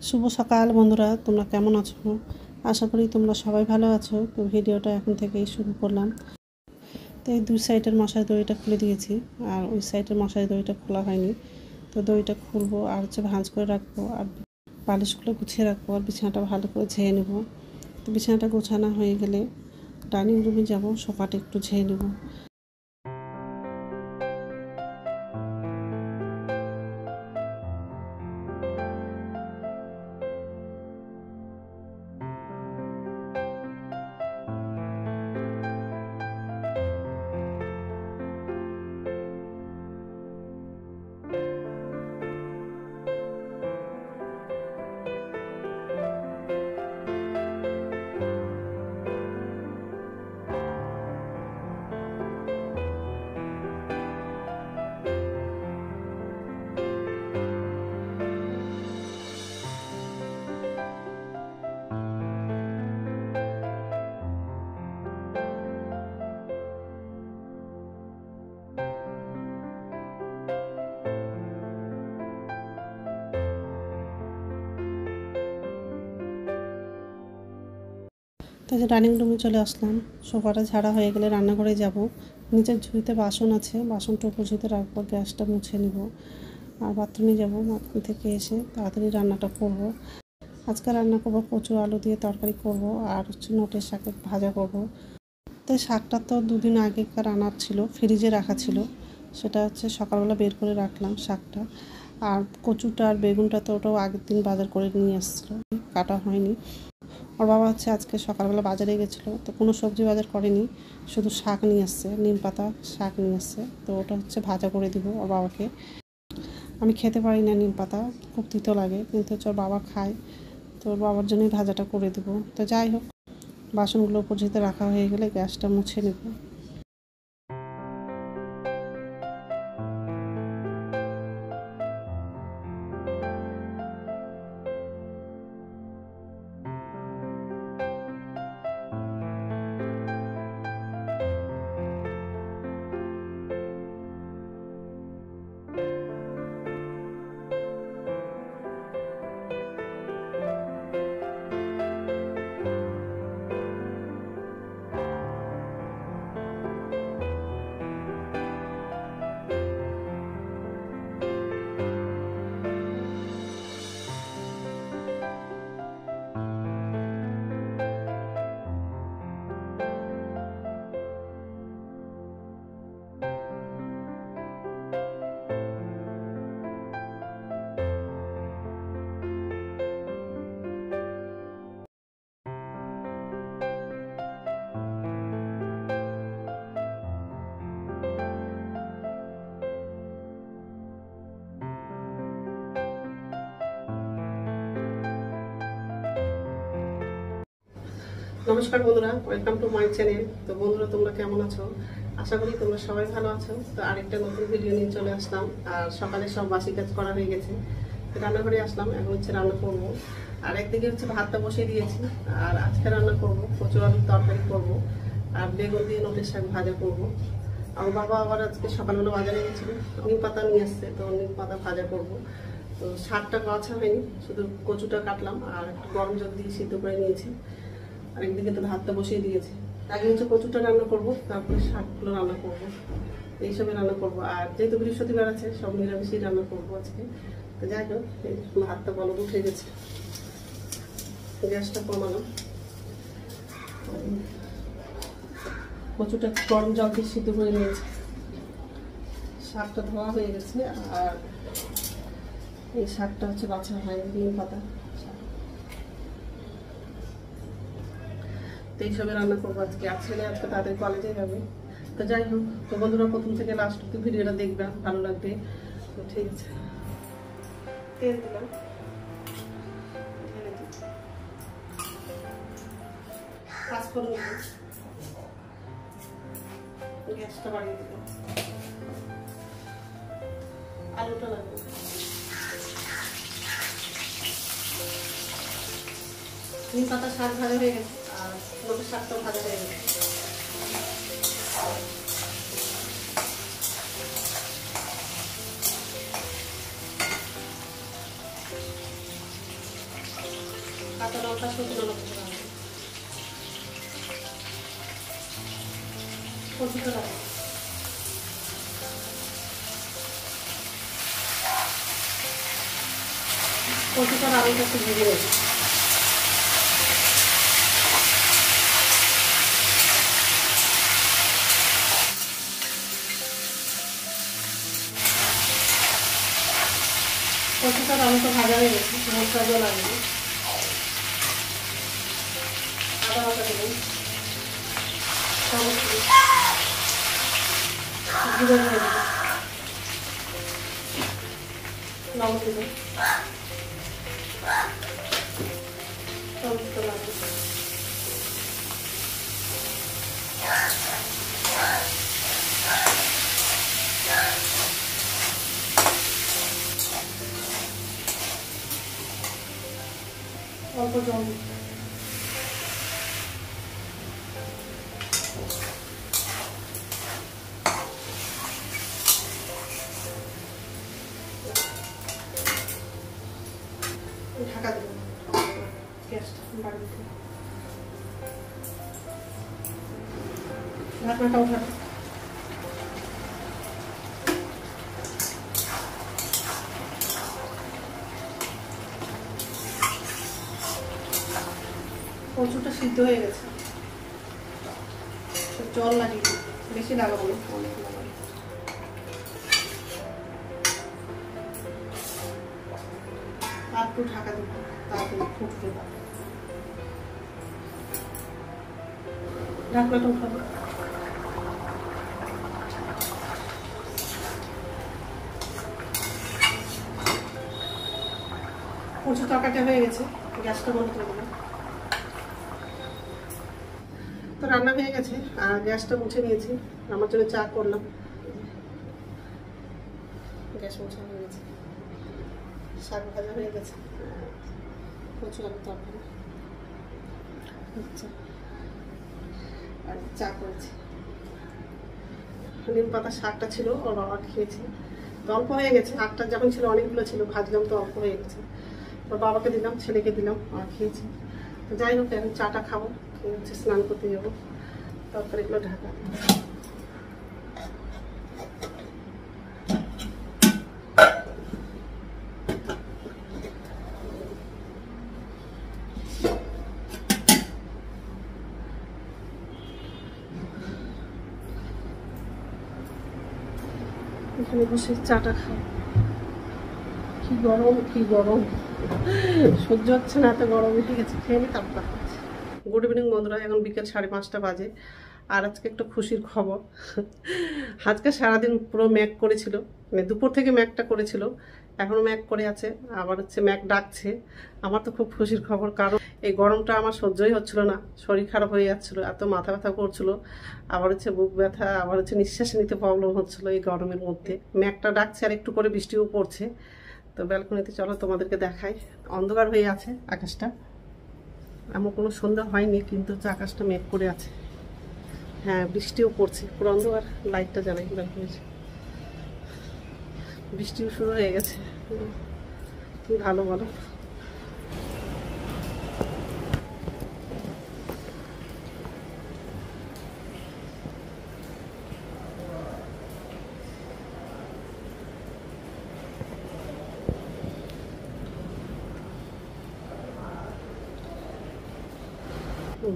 শুভ সকাল বন্ধুরা, তোমরা কেমন আছো? আশা করি তোমরা সবাই ভালো আছো। তো ভিডিওটা এখন থেকেই শুরু করলাম। তো এই দুই সাইডের মশারি দড়িটা খুলে দিয়েছি, আর ওই সাইডের মশারি দড়িটা খোলা হয়নি। তো দড়িটা খুলবো আর ভাঁজ করে রাখবো, আর বালিশগুলো গুছিয়ে রাখবো, আর বিছানাটা ভালো করে ঝেয়ে নেবো। তো বিছানাটা গোছানো হয়ে গেলে ডাইনিং রুমে যাবো, সোফাটা একটু ঝেয়ে নেবো। তাই ডাইনিং রুমে চলে আসলাম। সোফাটা ঝাড়া হয়ে গেলে রান্নাঘরে যাব। নিচের ঝুড়িতে বাসন আছে, বাসনটা উপর ঝুড়িতে রাখবো, গ্যাসটা মুছে নিব। আর বাথরুমে যাব, বাথরুম থেকে এসে তাড়াতাড়ি রান্নাটা করব। আজকে রান্না করব কচু আলু দিয়ে তরকারি করব, আর নোটের শাকের ভাজা করব। তাই শাকটা তো দুদিন আগেকার আনার ছিল, ফ্রিজে রাখা ছিল, সেটা সকালবেলা বের করে রাখলাম শাকটা। আর কচুটা আর বেগুনটা তো ওটাও আগের দিন বাজার করে নিয়ে আসছিলো, কাটা হয়নি। ওর বাবা আজকে সকালবেলা বাজারে গেছিলো, তো কোনো সবজি বাজার করেনি, শুধু শাক নিয়ে আসছে, নিম পাতা শাক নিয়ে আসছে। তো ওটা ভাজা করে দিব ওর বাবাকে। আমি খেতে পারি না নিম পাতা, খুব তিতো লাগে, কিন্তু ওর বাবা খায়, তো ওর বাবার জন্যই ভাজাটা করে দেবো। তো যাই হোক, বাসনগুলো উপর ঝুড়িতে রাখা হয়ে গেলে গ্যাসটা মুছে নেব। নমস্কার বন্ধুরা, ওয়েলকাম টু মাই চ্যানেল। তো বন্ধুরা, তোমরা কেমন আছো? আশা করি তোমরা সবাই ভালো আছো। তো আরেকটা নতুন ভিডিও নিয়ে চলে আসলাম। আর সকালে সব বাসি কাজ করা হয়ে গেছে, তো রান্নাঘরে আসলাম। এখন রান্না করবো, আর একদিকে ভাতটা বসিয়ে দিয়েছি। আর আজকে রান্না করবো কচু আলুর তরকারি করবো, আর বেগুন দিয়ে নোটের শাক ভাজা করবো। আমার বাবা আবার আজকে সকালবেলা বাজারে গেছিলো, নিম পাতা নিয়ে আসছে, তো নিম পাতা ভাজা করবো। তো শাকটা কাঁচা হয়নি, শুধু কচুটা কাটলাম আর একটু গরম জল দিয়ে সিদ্ধ করে নিয়েছি। আর একদিকে তো ভাতটা বসিয়ে দিয়েছি। আগে কচুটা রান্না করবো, তারপরে শাকগুলো রান্না করবো, এইসবই রান্না করবো। আর যেহেতু বৃহস্পতিবার আছে, সব নিরামিষই রান্না করবো আজকে। তো যাই হোক, ভাতটা বলক উঠে গেছে, গ্যাসটা কমালাম। কচুটা গরম জল দিয়ে সিদ্ধ করে নিয়েছি, শাকটা ধোয়া হয়ে গেছে। আর এই শাকটা বাছা হয় নিম পাতা। তো এইসবে রান্না করবো আজকে। আর ছেলে আজকে তাদের কলেজে যাবে। তো যাই হোক, তো বন্ধুরা প্রথম থেকে লাস্ট অব্দি ভিডিওটা দেখবে, ভালো লাগবে। তো ঠিক আছে, তেল দিলাম, পাঁচফোড়ন দিলাম, গ্যাসটা বাড়িয়ে দিলাম, আলুটা লাগবে। নিম পাতা শাক ভাজা হয়ে গেছে, আর নোটের শাকটাও ভাজা হয়ে গেছে। কাঁচা লঙ্কা শুকনো লঙ্কা কচুটা রাখবো। কচুটার আলুটা একটু ভেজে নেব। কচুটার আলুটা ভাজা হয়ে গেছে, মশলা দিয়ে লাগবে। আদা বাটা দেবেন, জিরে দিয়ে দেবেন, লবণ দেবেন, টমেটো লাগবে। অল্প জল ঢাকা দেবো, গ্যাসটা বাড়ি দিতে। ঢাকনাটা উঠাবো। কচুটা সিদ্ধ হয়ে গেছে, জল লাগিয়ে বেশি লাগাবো না, অনেক লাগাবো। আর একটু ঢাকা দেবো, তারপরে ফুটতে পারবো। ঢাকনাটা উঠাবো। কচু তরকারিটা হয়ে গেছে, গ্যাসটা বন্ধ করে দিলাম। তো রান্না হয়ে গেছে আর গ্যাসটা মুছে নিয়েছি, আমার জন্য চা করলাম। গ্যাস মুছে হয়ে গেছে, শাক ভাজা হয়ে গেছে, কচু আলু তরকারি, আচ্ছা, আর চা করেছি। নিম পাতা শাকটা ছিল, ওর বাবা খেয়েছে, তো অল্প হয়ে গেছে। আটটা যখন ছিল অনেকগুলো ছিল, ভাজলাম তো অল্প হয়ে গেছে। ওর বাবাকে দিলাম, ছেলেকে দিলাম, আর খেয়েছি। তো যাই হোক, এখন চাটা খাবো, খেয়ে হচ্ছে স্নান করতে যাবো। তরকারিগুলো ঢাকা। এখানে বসে চাটা খাই। কি গরম, কি গরম, সহ্য হচ্ছে না, এত গরম উঠে গেছে। খেয়ে নি তারপর খাচ্ছি। গুড ইভিনিং বন্ধুরা, এখন বিকেল 5:30 বাজে। আর আজকে একটা খুশির খবর। আজকে সারাদিন পুরো ম্যাক করেছিল, মানে দুপুর থেকে ম্যাকটা করেছিল, এখনো ম্যাক করে আছে, আবার হচ্ছে ম্যাক ডাকছে। আমার তো খুব খুশির খবর, কারণ এই গরমটা আমার সহ্যই হচ্ছিল না, শরীর খারাপ হয়ে যাচ্ছিলো, এত মাথা ব্যথা করছিল, আবার হচ্ছে বুক ব্যথা, আবার হচ্ছে নিঃশ্বাস নিতে প্রবলেম হচ্ছিল এই গরমের মধ্যে। ম্যাকটা ডাকছে আর একটু করে বৃষ্টিও পড়ছে। তো ব্যালকনিতে চলো তোমাদেরকে দেখাই। অন্ধকার হয়ে আছে আকাশটা, এমন কোনো সন্ধ্যা হয়নি, কিন্তু হচ্ছে আকাশটা মেঘ করে আছে। হ্যাঁ, বৃষ্টিও পড়ছে, পুরো অন্ধকার। লাইটটা জ্বালাই ব্যালকনিতে, বৃষ্টিও শুরু হয়ে গেছে। কি ভালো বলো।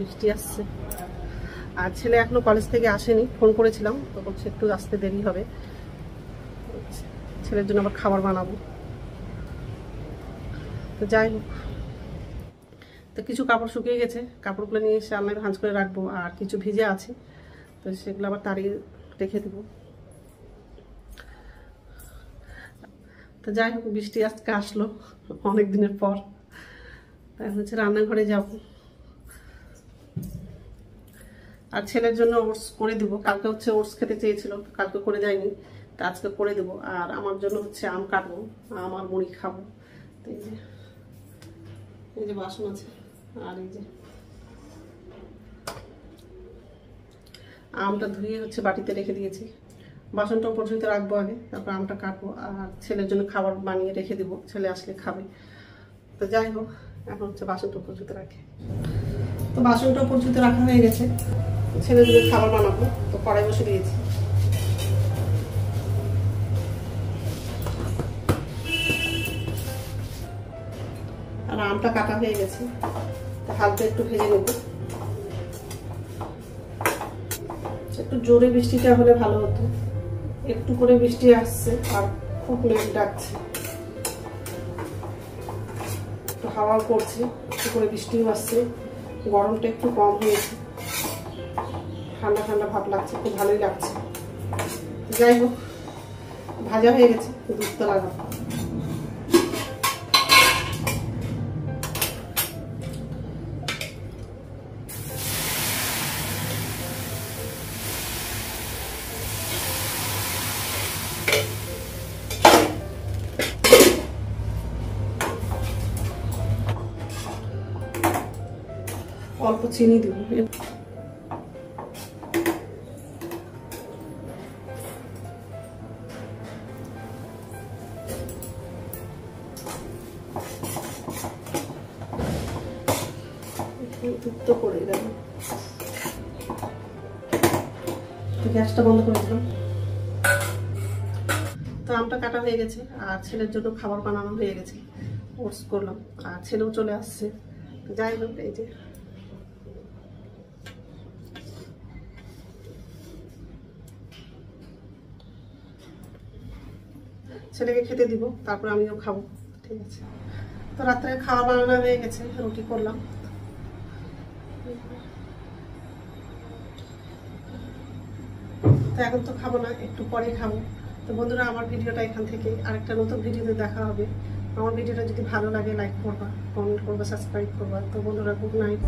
বৃষ্টি আসছে, আর ছেলে এখনো কলেজ থেকে আসেনি, ফোন করেছিলাম তো বলছে একটু আসতে দেরি হবে। ছেলের জন্য আবার খাবার বানাবো। তো যাই হোক, তো কিছু কাপড় শুকিয়ে গেছে, কাপড়গুলো নিয়ে এসে আলমারি ভাঁজ করে রাখবো, আর কিছু ভিজে আছে, তো সেগুলো আবার তাড়িয়ে রেখে দেবো। তো যাই হোক, বৃষ্টি আজকে আসলো অনেক দিনের পর। তাই হচ্ছে রান্নাঘরে যাব, আর ছেলের জন্য ওটস করে দিব। কালকে হচ্ছে ওটস খেতে চেয়েছিল, কালকে করে দেয়নি, তা আজকে করে দেবো। আর আমার জন্য হচ্ছে আম কাটবো, আমার মুড়ি খাবো। তো এই যে বাসন আছে, আর এই যে আমটা ধুয়ে হচ্ছে বাটিতে রেখে দিয়েছি। বাসনটা উপর ধুতে রাখবো আগে, তারপর আমটা কাটবো, আর ছেলের জন্য খাবার বানিয়ে রেখে দেবো, ছেলে আসলে খাবে। তো যাই হোক, এখন হচ্ছে বাসনটা উপর জুতে রাখে। তো বাসনটা উপর জুতে রাখা হয়ে গেছে, ছেলে দুটো খাবার বানাবো, তো কড়াই বসে দিয়েছি। আর আমটা কাটা হয়ে গেছে, হালকা একটু ভেজে নেব। একটু জোরে বৃষ্টিটা হলে ভালো হতো, একটু করে বৃষ্টি আসছে আর খুব মেঘ ডাকছে, একটু হাওয়া করছে, একটু করে বৃষ্টিও আসছে, গরমটা একটু কম হয়েছে, ঠান্ডা ঠান্ডা ভাব লাগছে, খুব ভালোই লাগছে। যাই হোক, ভাজা হয়ে গেছে, দুধ তো লাগাবো। অল্প চিনি দেব, দুধ করে দেব। গ্যাসটা বন্ধ করে দিলাম। তো আমটা কাটা হয়ে গেছে আর ছেলের জন্য খাবার বানানো হয়ে গেছে, ওটস করলাম আর ছেলেও চলে আসছে। যাই হোক, এই যে ছেলেকে খেতে দিব, তারপর আমিও খাবো। ঠিক আছে, তো রাত্রে খাওয়া বানানো হয়ে গেছে, রুটি করলাম। তো এখন তো খাবো না, একটু পরেই খাবো। তো বন্ধুরা, আমার ভিডিওটা এখান থেকে আরেকটা নতুন ভিডিওতে দেখা হবে। আমার ভিডিওটা যদি ভালো লাগে লাইক করবা, কমেন্ট করবা, সাবস্ক্রাইব করবা। তো বন্ধুরা, গুড নাইট।